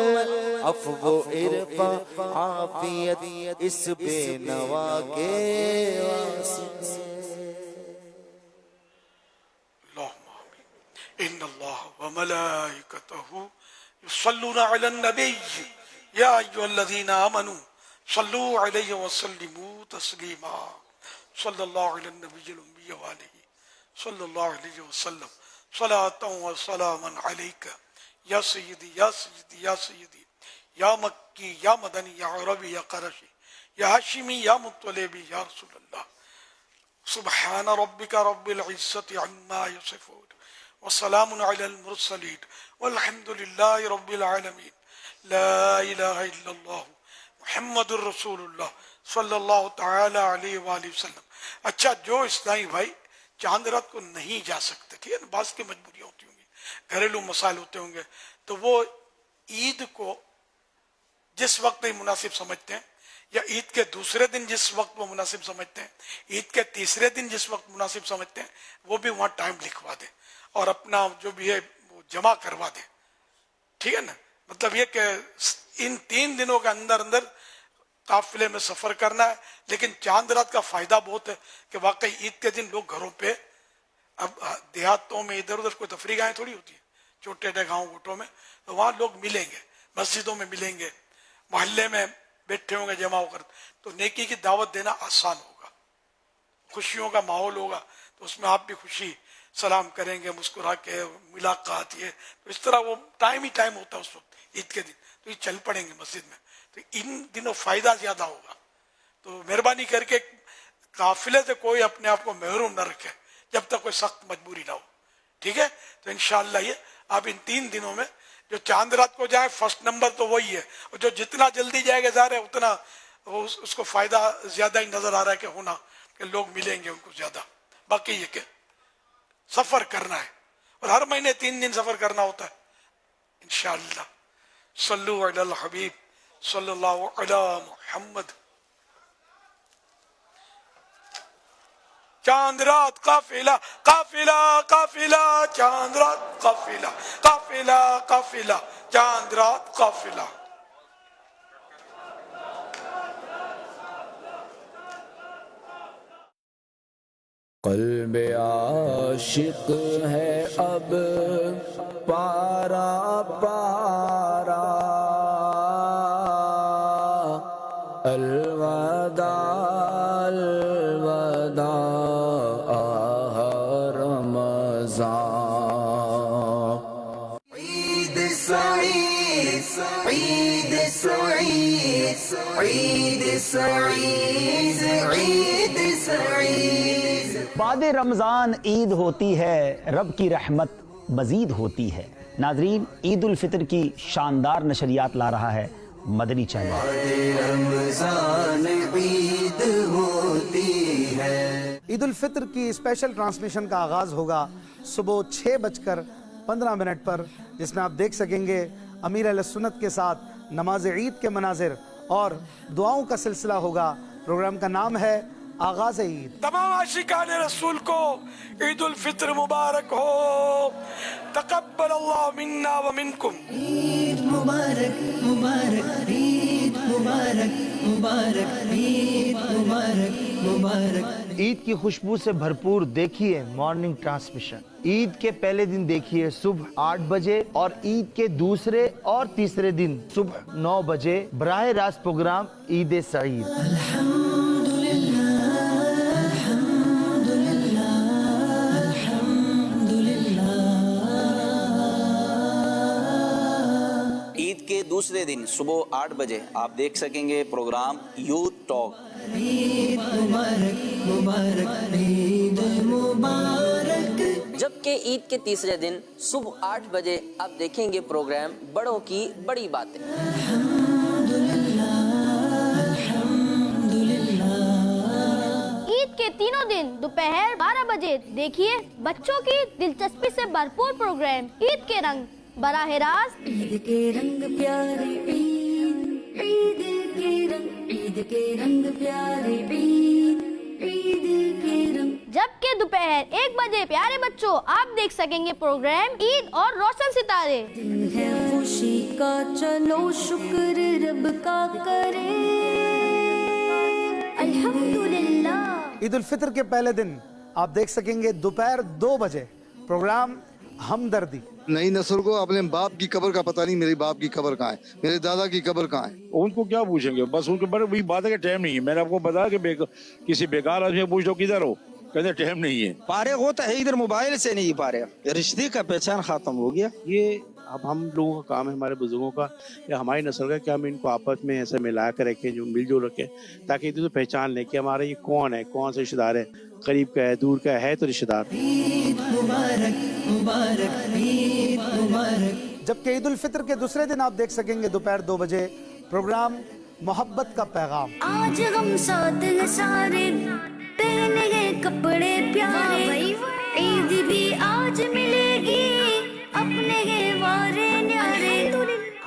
عفو و عرفہ عافیت اس بے نوا کے واسطے۔ اللہم آمین۔ ان اللہ وملائکتہ یصلون علی النبی یا ایھا الذین آمنوا صلوا علیہ وسلموا تسلیما، صلی اللہ علی النبی الأمی وآلہ صلی اللہ علیہ وسلم، صلاۃ و سلاما علیک یا سیدی یا سیدی یا سیدی، یا مکی یا مدنی یا عربی یا قرشی یا ہاشمی یا مطلبی یا رسول اللہ، سبحان ربک رب العزت عما یصفون وسلام علی المرسلین والحمد للہ رب العالمین، لا الہ الا اللہ محمد الرسول اللہ صلی اللہ تعالی علیہ وآلہ وسلم۔ اچھا، جو اسلامی بھائی چاند رات کو نہیں جا سکتے، ٹھیک ہے نا، بعض کی مجبوریاں ہوتی ہوں گی، گھریلو مسائل ہوتے ہوں گے، تو وہ عید کو جس وقت مناسب سمجھتے ہیں، یا عید کے دوسرے دن جس وقت وہ مناسب سمجھتے ہیں، عید کے تیسرے دن جس وقت مناسب سمجھتے ہیں، وہ بھی وہاں ٹائم لکھوا دیں اور اپنا جو بھی ہے وہ جمع کروا دیں، ٹھیک ہے نا۔ مطلب یہ کہ ان 3 دنوں کے اندر قافلے میں سفر کرنا ہے، لیکن چاند رات کا فائدہ بہت ہے کہ واقعی عید کے دن لوگ گھروں پہ، اب دیہاتوں میں ادھر ادھر کوئی تفریح گاہیں تھوڑی ہوتی ہیں، چھوٹے گاؤں گھوٹوں میں، تو وہاں لوگ ملیں گے، مسجدوں میں ملیں گے، محلے میں بیٹھے ہوں گے جمع ہو کر، تو نیکی کی دعوت دینا آسان ہوگا، خوشیوں کا ماحول ہوگا، تو اس میں آپ بھی خوشی سلام کریں گے، مسکرا کے ملاقات، یہ تو اس طرح وہ ٹائم ہی ٹائم ہوتا ہے اس وقت عید کے دن، تو یہ چل پڑیں گے مسجد میں، تو ان دنوں فائدہ زیادہ ہوگا۔ تو مہربانی کر کے قافلے سے کوئی اپنے آپ کو محروم نہ رکھے جب تک کوئی سخت مجبوری نہ ہو، ٹھیک ہے۔ تو انشاءاللہ یہ آپ ان 3 دنوں میں جو چاند رات کو جائے، فرسٹ نمبر تو وہی ہے، اور جو جتنا جلدی جائے گا ظاہر ہے اتنا اس کو فائدہ زیادہ ہی نظر آ رہا ہے کہ ہونا، کہ لوگ ملیں گے ان کو زیادہ۔ باقی یہ کہ سفر کرنا ہے، اور ہر مہینے 3 دن سفر کرنا ہوتا ہے انشاءاللہ۔ صلو علی الحبیب صلی اللہ علی محمد۔ چاند رات قافلہ قافلہ قافلہ چاند رات قافلہ قافلہ قافلہ چاند رات قافلہ. قلب عاشق ہے اب پارا پارا الوداع الوداع آہ رمضان. عید سعید عید سعید عید سعید عید سعید. بعد رمضان عید ہوتی ہے، رب کی رحمت مزید ہوتی ہے. ناظرین، عید الفطر کی شاندار نشریات لا رہا ہے مدنی چینل. رمضان عید ہوتی ہے. عید الفطر کی اسپیشل ٹرانسمیشن کا آغاز ہوگا صبح 6:15 پر، جس میں آپ دیکھ سکیں گے امیر اہل سنت کے ساتھ نماز عید کے مناظر اور دعاؤں کا سلسلہ ہوگا. پروگرام کا نام ہے آغاز عید. تمام عاشقان رسول کو عید الفطر مبارک ہو. تقبل اللہ منا ومنکم. عید مبارک مبارک عید مبارک مبارک عید مبارک مبارک. عید کی خوشبو سے بھرپور دیکھیے مارننگ ٹرانسمیشن. عید کے پہلے دن دیکھیے صبح 8 بجے اور عید کے دوسرے اور تیسرے دن صبح 9 بجے براہ راست پروگرام عید سعید. عید کے دوسرے دن صبح 8 بجے آپ دیکھ سکیں گے پروگرام یوتھ ٹاک. عید مبارک مبارک عید مبارک. جبکہ عید کے تیسرے دن صبح 8 بجے آپ دیکھیں گے پروگرام بڑوں کی بڑی باتیں. عید کے تینوں دن دوپہر 12 بجے دیکھیے بچوں کی دلچسپی سے بھرپور پروگرام عید کے رنگ براہ راست. عید کے رنگ پیارے عید عید کے رنگ عید کے رنگ پیارے عید عید کے رنگ. جبکہ دوپہر 1 بجے پیارے بچوں آپ دیکھ سکیں گے پروگرام عید اور روشن ستارے. دن ہے خوشی کا چلو شکر رب کا کرے الحمدللہ. عید الفطر کے پہلے دن آپ دیکھ سکیں گے دوپہر 2 بجے پروگرام ہمدردی. نئی نسل کو اپنے باپ کی قبر کا پتہ نہیں. میرے باپ کی قبر کہاں ہے, میرے دادا کی قبر کہاں ہے. ان کو کیا پوچھیں گے, بس ان کے بڑے وہی بات ہے کہ ٹائم نہیں ہے. میں نے آپ کو بتایا کہ کسی بیکار آدمی پوچھ لو کدھر ہو, کہتے ٹائم نہیں ہے. فارغ ہوتا ہے ادھر موبائل سے نہیں فارغ, رشتے کا پہچان ختم ہو گیا. یہ اب ہم لوگوں کا کام ہے, ہمارے بزرگوں کا یا ہماری نسل کا, کہ ہم ان کو آپس میں ایسے ملا کر رکھیں, جو مل جل رکھیں, تاکہ ادھر پہچان لیں کہ ہمارا یہ کون ہے, کون سے رشتے دار ہے, قریب کا ہے, دور کا ہے تو رشتے دار. عید مبارک مبارک عید مبارک. جبکہ عید الفطر کے دوسرے دن آپ دیکھ سکیں گے دوپہر 2 بجے پروگرام محبت کا پیغام. آج ہم ساتھ ہیں سارے پہنے گئے کپڑے پیارے, عید بھی آج ملے گی اپنے گئے وارے نیارے.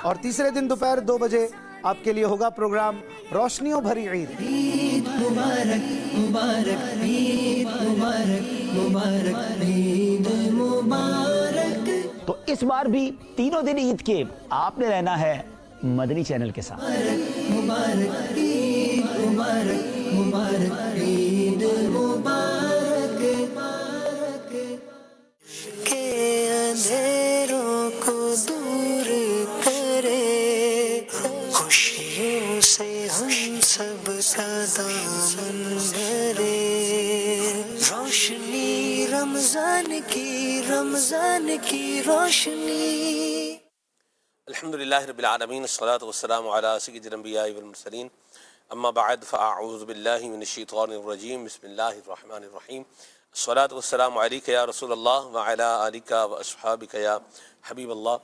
اور تیسرے دن دوپہر 2 بجے آپ کے لیے ہوگا پروگرام روشنیوں بھری عید. عید مبارک مبارک عید مبارک مبارک عید مبارک. تو اس بار بھی تینوں دن عید کے آپ نے رہنا ہے مدنی چینل کے ساتھ. مبارک عید مبارک مبارک عید مبارک. کہ اندھیروں کو دور کرے, خوشیوں سے ہم سب کا دامن بھرے, روشنی رمضان کی روشنی. الحمدللہ رب العالمین, الصلاۃ والسلام علی سید الانبیاء والمرسلین, اما بعد فاعوذ باللہ من الشیطان الرجیم, بسم اللہ الرحمن الرحیم. الصلاۃ والسلام علیک یا رسول اللہ وعلی آلک واصحابک یا حبیب اللہ.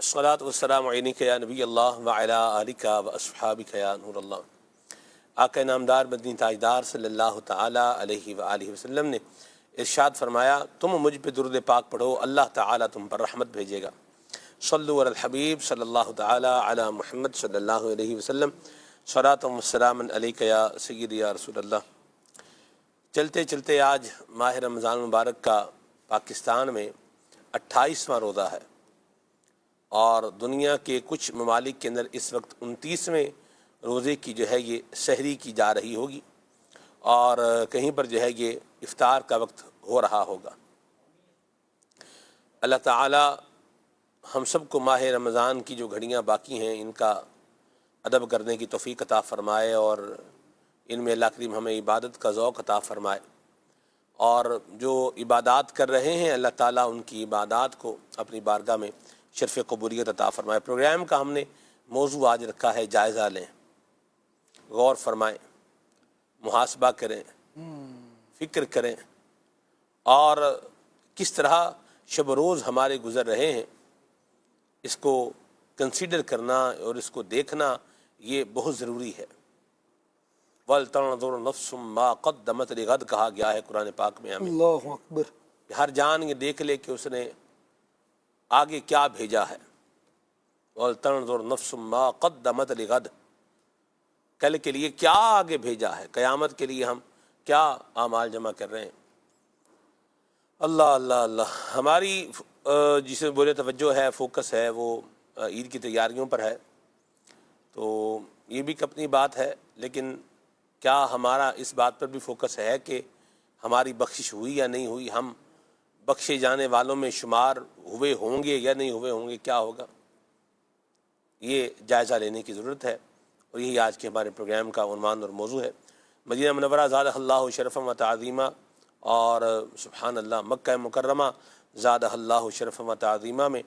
الصلاۃ والسلام علیک یا نبی اللہ وعلی آلک واصحابک یا نور اللہ. آقا نامدار مدنی تاجدار صلی اللہ تعالی علیہ وآلہ وسلم نے ارشاد فرمایا, تم مجھ پہ درود پاک پڑھو, اللہ تعالی تم پر رحمت بھیجے گا. صلو علی الحبیب صلی اللہ تعالی علی محمد صلی اللہ علیہ وسلم. صلاۃ و سلام علیک یا سیدی یا رسول اللہ. چلتے چلتے آج ماہ رمضان المبارک کا پاکستان میں 28واں روزہ ہے، اور دنیا کے کچھ ممالک کے اندر اس وقت 29ویں روزے کی جو ہے یہ سحری کی جا رہی ہوگی، اور کہیں پر جو ہے یہ افطار کا وقت ہو رہا ہوگا۔ اللہ تعالی ہم سب کو ماہ رمضان کی جو گھڑیاں باقی ہیں ان کا ادب کرنے کی توفیق عطا فرمائے، اور ان میں اللہ کریم ہمیں عبادت کا ذوق عطا فرمائے، اور جو عبادات کر رہے ہیں اللہ تعالیٰ ان کی عبادات کو اپنی بارگاہ میں شرف قبولیت عطا فرمائے۔ پروگرام کا ہم نے موضوع آج رکھا ہے جائزہ لیں، غور فرمائیں، محاسبہ کریں، فکر کریں، اور کس طرح شب و روز ہمارے گزر رہے ہیں اس کو کنسیڈر کرنا اور اس کو دیکھنا یہ بہت ضروری ہے۔ وَلْتَنْظُرْ نَفْسٌ مَا قَدَّمَتْ لِغَدٍ کہا گیا ہے قرآن پاک میں ہمیں، اللہ اکبر، کہ ہر جان یہ دیکھ لے کہ اس نے آگے کیا بھیجا ہے۔ وَلْتَنْظُرْ نَفْسٌ مَا قَدَّمَتْ لِغَدٍ، کل کے لیے کیا آگے بھیجا ہے، قیامت کے لیے ہم کیا اعمال جمع کر رہے ہیں۔ اللہ اللہ اللہ، ہماری جسے بولے توجہ ہے، فوکس ہے، وہ عید کی تیاریوں پر ہے، تو یہ بھی اپنی بات ہے، لیکن کیا ہمارا اس بات پر بھی فوکس ہے کہ ہماری بخشش ہوئی یا نہیں ہوئی، ہم بخشے جانے والوں میں شمار ہوئے ہوں گے یا نہیں ہوئے ہوں گے، کیا ہوگا، یہ جائزہ لینے کی ضرورت ہے، اور یہی آج کے ہمارے پروگرام کا عنوان اور موضوع ہے۔ مدینہ منورہ زادہ اللہ شرفا و تعظیمہ، اور سبحان اللہ مکہ مکرمہ زادہ اللہ شرفا و تعظیمہ میں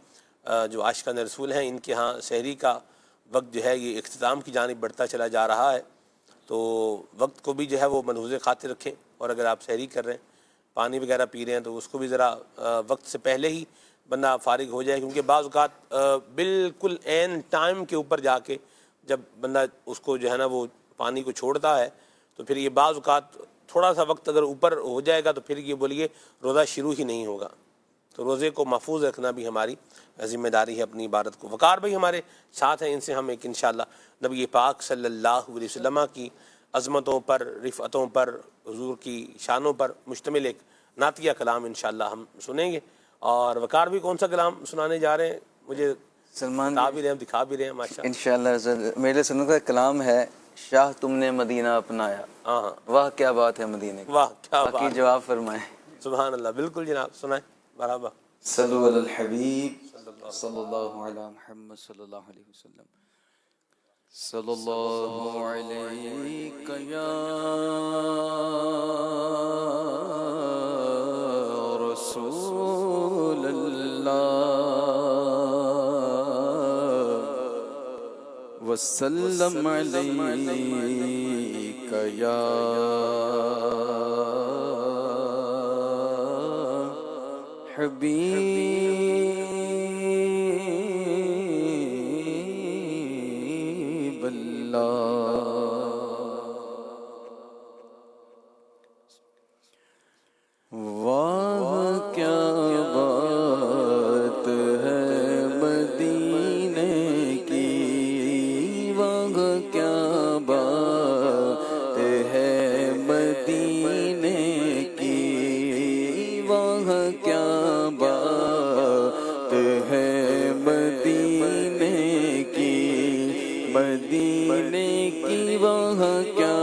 جو عاشقان رسول ہیں ان کے ہاں سحری کا وقت جو ہے یہ اختتام کی جانب بڑھتا چلا جا رہا ہے، تو وقت کو بھی جو ہے وہ ملحوظ خاطر رکھیں، اور اگر آپ سحری کر رہے ہیں، پانی وغیرہ پی رہے ہیں، تو اس کو بھی ذرا وقت سے پہلے ہی بندہ فارغ ہو جائے، کیونکہ بعض اوقات بالکل عین ٹائم کے اوپر جا کے جب بندہ اس کو جو ہے نا وہ پانی کو چھوڑتا ہے، تو پھر یہ بعض اوقات تھوڑا سا وقت اگر اوپر ہو جائے گا تو پھر یہ بولیے روزہ شروع ہی نہیں ہوگا۔ تو روزے کو محفوظ رکھنا بھی ہماری ذمہ داری ہے، اپنی عبادت کو۔ وقار بھائی ہمارے ساتھ ہیں، ان سے ہم ایک انشاءاللہ نبی پاک صلی اللہ علیہ وسلم کی عظمتوں پر، رفعتوں پر، حضور کی شانوں پر مشتمل ایک نعتیہ کلام انشاءاللہ ہم سنیں گے۔ اور وقار بھی کون سا کلام سنانے جا رہے ہیں؟ مجھے سلمان بتا بھی رہے ہیں، دکھا بھی رہے ہیں ماشاءاللہ۔ انشاءاللہ میرے سننے کا کلام ہے شاہ تم نے مدینہ اپنایا، ہاں واہ کیا بات ہے مدینے کی، واہ کیا بات، باقی جواب فرمائیں۔ سبحان اللہ، بالکل جناب، سنائیں مرحبا۔ صلو علی الحبیب صلی اللہ علی محمد صلی اللہ علیہ وسلم۔ صلی اللہ علیہ یا رسول اللہ وسلم علیک یا حبیب اللہ۔ واہ کیا بات ہے مدینے کی، واہ کیا بات ہے مدینے کی، واہ کیا بات ہے مدینے کی، مدینے کی واہ کیا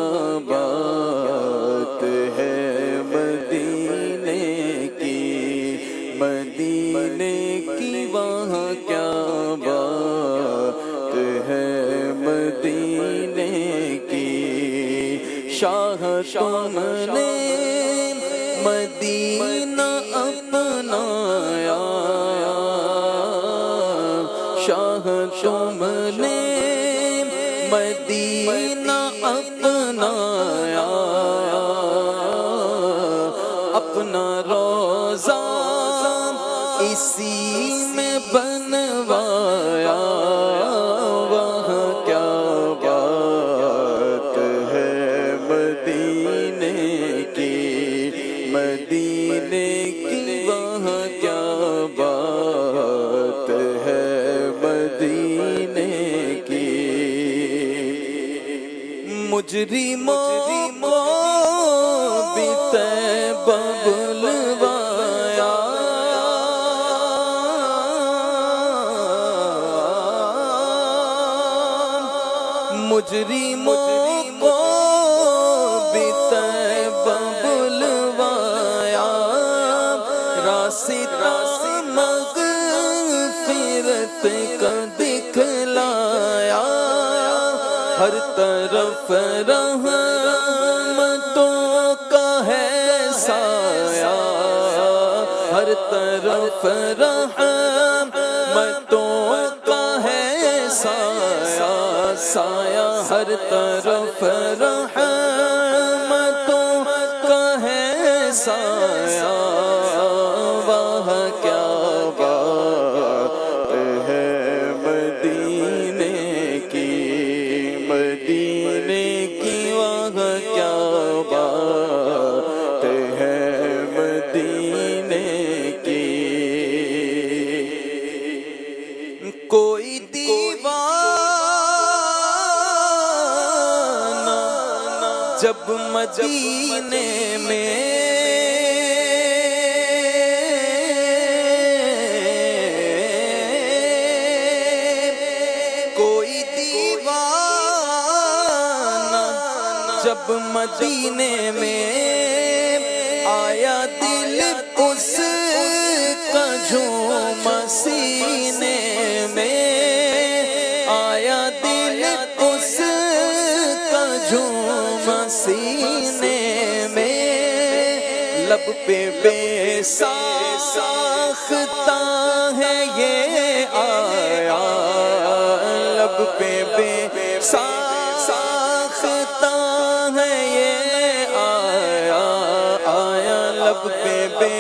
بات ہے مدینے کی، مدینے کی واہ کیا بات ہے مدینے کی۔ شاہ تم نے مدینہ اپنایا، شاہ تم نے مدینہ اپنایا، اپنا روزہ اسی میں بنوایا، وہاں کیا بات ہے مدینے کی، مدینے کی وہاں کیا بات ہے مدینے کی۔ مجرموں کو بھی ببلوایا مجرموں کو بھی طیبہ بلوایا راستہ مغفرت کا دکھلایا ہر طرف رحمتوں کا ہے سایہ ہر طرف رحمتوں کا ہے سایہ سایہ ہر طرف رحمتوں کا ہے سایہ وہاں کیا بات ہے مدینے کی وہاں کیا بات ہے مدینے کی کوئی دیوانہ جب مدینے میں کوئی دیوانہ جب مدینے میں آیا دل اس کا جھوم سینے میں آیا دل اس کا جھوم سینے میں لب پہ بے ساختہ ہے یہ آیا لب پہ بے ساختہ ہے یہ آیا آیا لب پہ بے